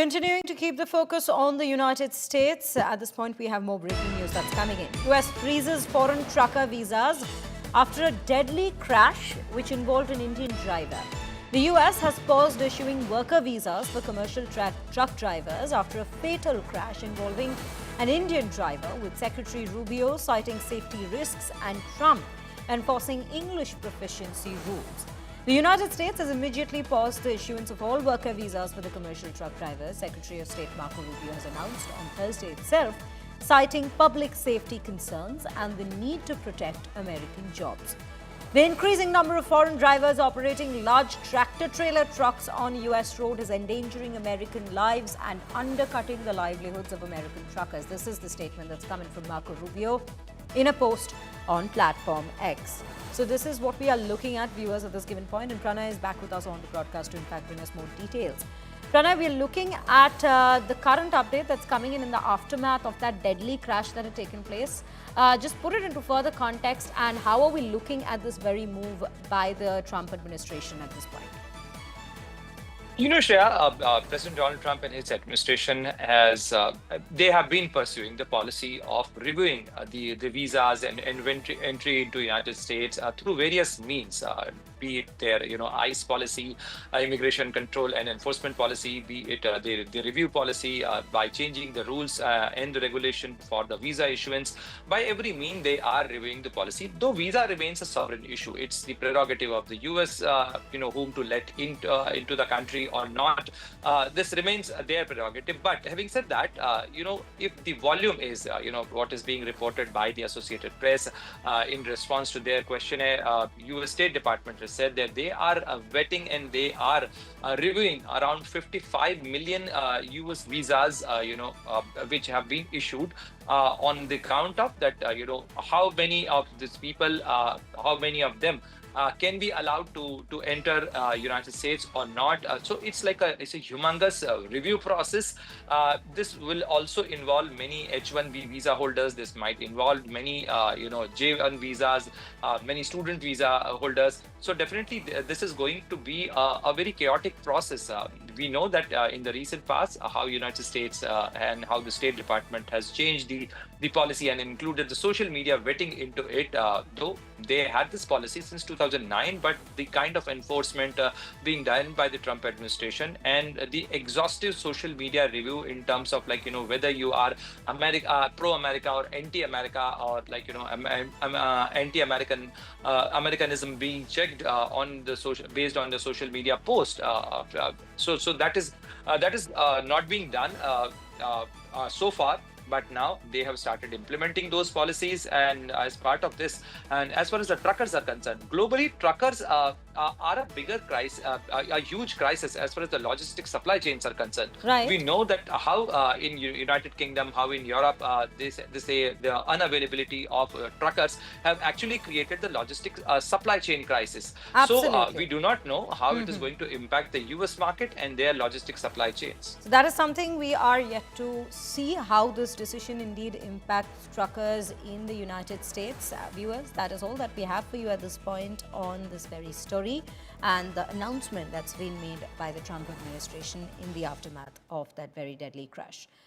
Continuing to keep the focus on the United States, at this point we have more breaking news that's coming in. US freezes foreign trucker visas after a deadly crash which involved an Indian driver. The US has paused issuing worker visas for commercial truck drivers after a fatal crash involving an Indian driver, with Secretary Rubio citing safety risks and Trump enforcing English proficiency rules. The United States has immediately paused the issuance of all worker visas for the commercial truck drivers, Secretary of State Marco Rubio has announced on Thursday itself, citing public safety concerns and the need to protect American jobs. The increasing number of foreign drivers operating large tractor-trailer trucks on US road is endangering American lives and undercutting the livelihoods of American truckers. This is the statement that's coming from Marco Rubio in a post on platform X. So this is what we are looking at, viewers, at this given point. And Pranay is back with us on the broadcast to, in fact, bring us more details. Pranay, we are looking at the current update that's coming in the aftermath of that deadly crash that had taken place. Just put it into further context, and how are we looking at this very move by the Trump administration at this point? Shreya, President Donald Trump and his administration they have been pursuing the policy of reviewing the visas and entry into the United States through various means, be it their ICE policy, immigration control and enforcement policy, be it the review policy by changing the rules and the regulation for the visa issuance. By every mean, they are reviewing the policy. Though visa remains a sovereign issue, it's the prerogative of the US, whom to let into the country or not. This remains their prerogative. But having said that, if the volume is, what is being reported by the Associated Press in response to their questionnaire, US State Department has said that they are vetting and they are reviewing around 55 million US visas, which have been issued on the count of that, how many of these people, how many of them can be allowed to enter United States or not. So it's a humongous review process. This will also involve many H-1B visa holders. This might involve many J-1 visas, many student visa holders. So definitely this is going to be a very chaotic process. We know that in the recent past, how United States and how the State Department has changed the policy and included the social media vetting into it, though they had this policy since 2009, but the kind of enforcement being done by the Trump administration and the exhaustive social media review in terms of whether you are pro-America or anti-America, or anti-American Americanism being checked on the social, based on the social media post. So that is not being done so far. But now they have started implementing those policies, and as part of this, and as far as the truckers are concerned, globally, truckers are a bigger crisis, a huge crisis as far as the logistic supply chains are concerned. Right. We know that how in United Kingdom, how in Europe, they say the unavailability of truckers have actually created the logistic supply chain crisis. Absolutely. So we do not know how it is going to impact the US market and their logistic supply chains. So that is something we are yet to see, how this decision indeed impacts truckers in the United States. Viewers, that is all that we have for you at this point on this very story and the announcement that's been made by the Trump administration in the aftermath of that very deadly crash.